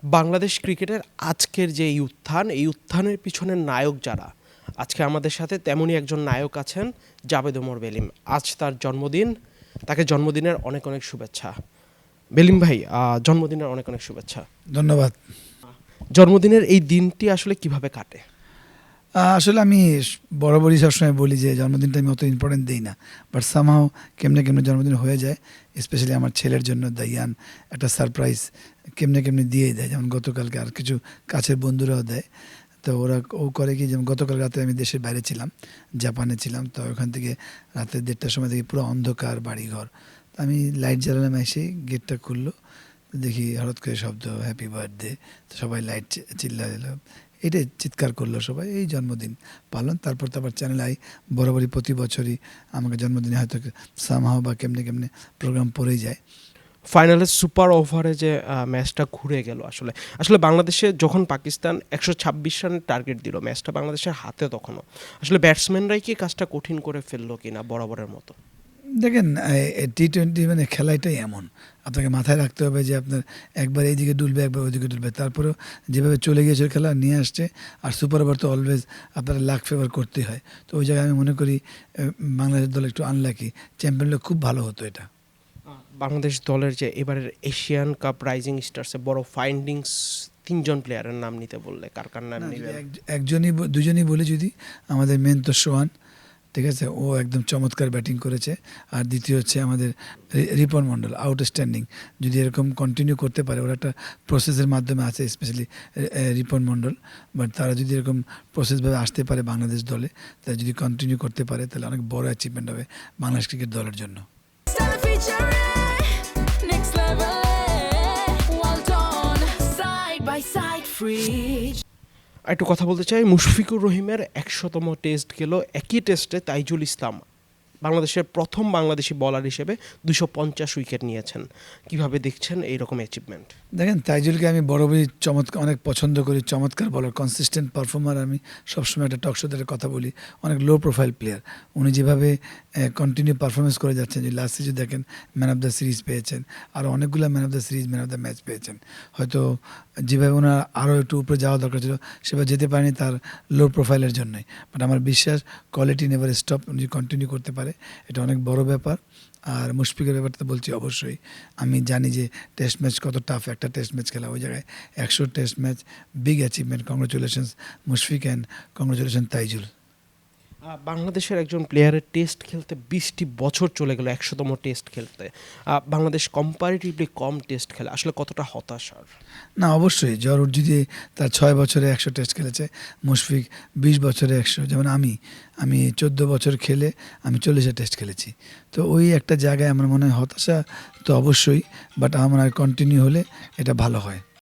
বাংলাদেশ ক্রিকেটের আজকের যে এই উত্থান, এই উত্থানের পিছনের নায়ক যারা, আজকে আমাদের সাথে তেমনই একজন নায়ক আছেন, জাভেদ ওমর বেলিম। আজ তার জন্মদিন, তাকে জন্মদিনের অনেক অনেক শুভেচ্ছা। বেলিম ভাই, জন্মদিনের অনেক অনেক শুভেচ্ছা। ধন্যবাদ। জন্মদিনের এই দিনটি আসলে কিভাবে কাটে? আসলে আমি বরাবরই সবসময় বলি যে জন্মদিনটা আমি অত ইম্পর্টেন্ট দিই না, বাট সামহাও কেমনে কেমনে জন্মদিন হয়ে যায়। স্পেশালি আমার ছেলের জন্য দাইয়ান একটা সারপ্রাইজ কেমনে কেমনে দিয়েই দেয়, যেমন গতকালকে আর কিছু কাছের বন্ধুরাও দেয়। তো ও করে কি, যেমন গতকাল রাতে আমি দেশের বাইরে ছিলাম, জাপানে ছিলাম। তো ওখান থেকে রাতে 1:30টার সময় দেখি পুরো অন্ধকার বাড়িঘর। তো আমি লাইট জ্বালালাম, এসে গেটটা খুললো, দেখি হঠাৎ করে শব্দ হ্যাপি বার্থডে। তো সবাই লাইট চিল্লা দিল, এটাই চিৎকার করলো সবাই, এই জন্মদিন পালন। তারপর তো আবার চ্যানেল আই বরাবরই প্রতি বছরই আমাকে জন্মদিনে হয়তো সামহাও বা কেমনে কেমনে প্রোগ্রাম পড়েই যায়। ফাইনালের সুপার ওভারে যে ম্যাচটা ঘুরে গেল, আসলে আসলে বাংলাদেশে যখন পাকিস্তান 126 রানের টার্গেট দিল, ম্যাচটা বাংলাদেশের হাতে তখনও আসলে ব্যাটসম্যানরাই কি কাজটা কঠিন করে ফেললো কিনা বরাবরের মতো? দেখেন, টি-20 মানে খেলাটাই এমন, আপনাকে মাথায় রাখতে হবে যে আপনার একবার এইদিকে ডুলবে, একবার ওইদিকে ডুলবে। তারপরেও যেভাবে চলে গিয়েছে খেলা নিয়ে আসছে। আর সুপার ওভার তো অলওয়েজ আপনার লাক ফেভার করতেই হয়। তো ওই জায়গায় আমি মনে করি বাংলাদেশ দল একটু আনলাকি, চ্যাম্পিয়ন হলে খুব ভালো হতো এটা। বাংলাদেশ দলের যে এবারের এশিয়ান কাপ রাইজিং স্টার্সে বড় ফাইন্ডিংস, 3জন প্লেয়ারের নাম নিতে বললে কার কার নাম নেবেন? একজনই দুজনই বলে, যদি আমাদের মেন তো সোহান, ঠিক আছে, ও একদম চমৎকার ব্যাটিং করেছে। আর দ্বিতীয় হচ্ছে আমাদের রিপন মণ্ডল, আউটস্ট্যান্ডিং। যদি এরকম কন্টিনিউ করতে পারে, ওরা একটা প্রসেসের মাধ্যমে আছে, স্পেশালি রিপন মণ্ডল। বাট তারা যদি এরকম প্রসেসভাবে আসতে পারে বাংলাদেশ দলে, তারা যদি কন্টিনিউ করতে পারে, তাহলে অনেক বড় অ্যাচিভমেন্ট হবে বাংলাদেশ ক্রিকেট দলের জন্য। একটু কথা বলতে চাই, মুশফিকুর রহিমের 100তম টেস্ট গেল। একই টেস্টে তাইজুল ইসলাম বাংলাদেশের প্রথম বাংলাদেশি বলার হিসেবে 250 উইকেট নিয়েছেন। কিভাবে দেখছেন এইরকম অ্যাচিভমেন্ট? দেখেন, তাইজুলকে আমি বরাবরই চমৎকার অনেক পছন্দ করি, চমৎকার বলার, কনসিস্টেন্ট পারফর্মার। আমি সবসময় একটা টক শোতে কথা বলি, অনেক লো প্রোফাইল প্লেয়ার। উনি যেভাবে কন্টিনিউ পারফরমেন্স করে যাচ্ছেন, যে লাস্ট সিজনে দেখেন ম্যান অফ দ্য সিরিজ পেয়েছেন, আর অনেকগুলো man of the series, man of the match পেয়েছেন। হয়তো যেভাবে ওনার আরও একটু উপরে যাওয়া দরকার ছিল, সেভাবে যেতে পারেনি তার লো প্রোফাইলের জন্যই। বাট আমার বিশ্বাস, কোয়ালিটি নেভার স্টপ, উনি কন্টিনিউ করতে পারে, এটা অনেক বড় ব্যাপার। আর মুশফিকের ব্যাপারটা বলছি, অবশ্যই আমি জানি যে টেস্ট ম্যাচ কত টাফ, একটা টেস্ট ম্যাচ খেলা, ওই জায়গায় 100 test match, big achievement. Congratulations Mushfiq and congratulation Taijul. বাংলাদেশের একজন প্লেয়ারের টেস্ট খেলতে 20টি বছর চলে গেল, 100তম টেস্ট খেলতে। বাংলাদেশ কম্পারেটিভলি কম টেস্ট খেলে, আসলে কতটা হতাশার? না, অবশ্যই জরুর যদি তার 6 বছরে 100 টেস্ট খেলেছে, মুশফিক 20 বছরে 100, যেমন আমি 14 বছর খেলে আমি 40 টেস্ট খেলেছি। তো ওই একটা জায়গায় আমার মনে হয় হতাশা তো অবশ্যই, বাট আমার কন্টিনিউ হলে এটা ভালো হয়।